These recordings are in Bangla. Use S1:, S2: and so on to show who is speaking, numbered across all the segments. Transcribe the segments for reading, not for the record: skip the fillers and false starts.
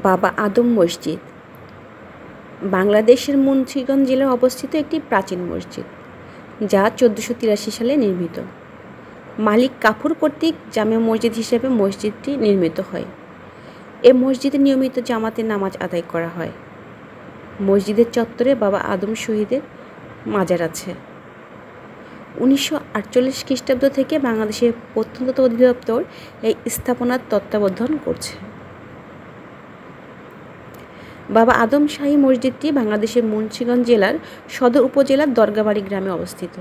S1: বাবা আদম মসজিদ বাংলাদেশের মুন্সিগঞ্জ জেলায় অবস্থিত একটি প্রাচীন মসজিদ, যা 1483 সালে নির্মিত। মালিক কাফুর কর্তৃক জামে মসজিদ হিসেবে মসজিদটি নির্মিত হয়। এ মসজিদে নিয়মিত জামাতে নামাজ আদায় করা হয়। মসজিদের চত্বরে বাবা আদম শহীদের মাজার আছে। 1948 খ্রিস্টাব্দ থেকে বাংলাদেশের প্রত্নতত্ত্ব অধিদপ্তর এই স্থাপনার তত্ত্বাবধান করছে। বাবা আদম শাহী মসজিদটি বাংলাদেশের মুন্সিগঞ্জ জেলার সদর উপজেলার দরগাবাড়ি গ্রামে অবস্থিত।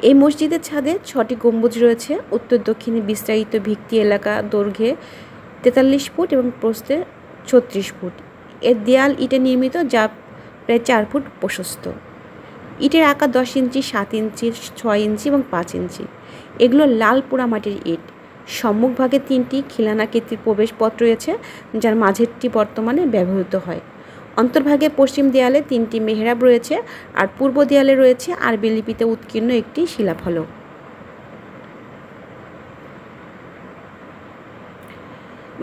S1: এই মসজিদের ছাদে 6টি গম্বুজ রয়েছে। উত্তর দক্ষিণে বিস্তারিত ভিত্তি এলাকা দৈর্ঘ্যে 43 ফুট এবং প্রস্থে 36 ফুট। এর দেয়াল ইটে নির্মিত, যা প্রায় 4 ফুট প্রশস্ত। ইটের আকার 10 ইঞ্চি, 7 ইঞ্চি, 6 ইঞ্চি এবং 5 ইঞ্চি। এগুলো লাল পোড়ামাটির ইট। সম্মুখভাগে 3টি খিলানাকৃতির প্রবেশপথ রয়েছে, যার মাঝেরটি বর্তমানে ব্যবহৃত হয়। অন্তর্ভাগে পশ্চিম দেয়ালে 3টি মেহরাব রয়েছে, আর পূর্ব দেয়ালে রয়েছে আরবি লিপিতে উৎকীর্ণ একটি শিলাফলক।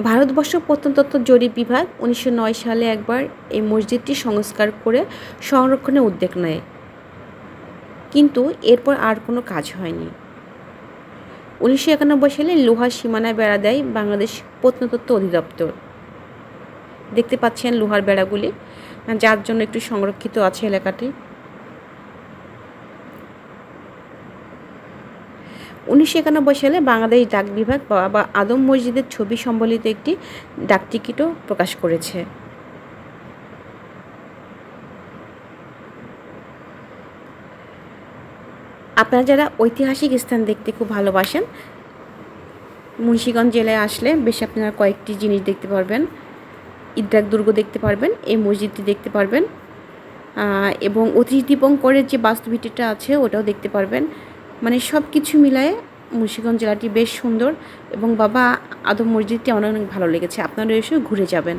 S1: ভারতবর্ষ প্রত্নতত্ত্ব জরিপ বিভাগ 1909 সালে একবার এই মসজিদটি সংস্কার করে সংরক্ষণের উদ্যোগ নেয়, কিন্তু এরপর আর কোনো কাজ হয়নি। 1991 সালে লোহার সীমানায় বেড়া দেয় বাংলাদেশ প্রত্নতত্ত্ব অধিদপ্তর। দেখতে পাচ্ছেন লোহার বেড়াগুলি, যার জন্য একটু সংরক্ষিত আছে এলাকাটি। 1991 সালে বাংলাদেশ ডাক বিভাগ বাবা আদম মসজিদের ছবি সম্বলিত একটি ডাকটিকিটও প্রকাশ করেছে। আপনারা যারা ঐতিহাসিক স্থান দেখতে খুব ভালোবাসেন, মুন্সিগঞ্জ জেলায় আসলে বেশ আপনারা কয়েকটি জিনিস দেখতে পারবেন। ঈদগাহ দুর্গ দেখতে পারবেন, এই মসজিদটি দেখতে পারবেন, এবং অতীশ দীপঙ্করের যে বাস্তুভিটিটা আছে ওটাও দেখতে পারবেন। মানে সব কিছু মিলায়ে মুন্সিগঞ্জ জেলাটি বেশ সুন্দর, এবং বাবা আদম মসজিদটি অনেক ভালো লেগেছে। আপনারা এসে ঘুরে যাবেন।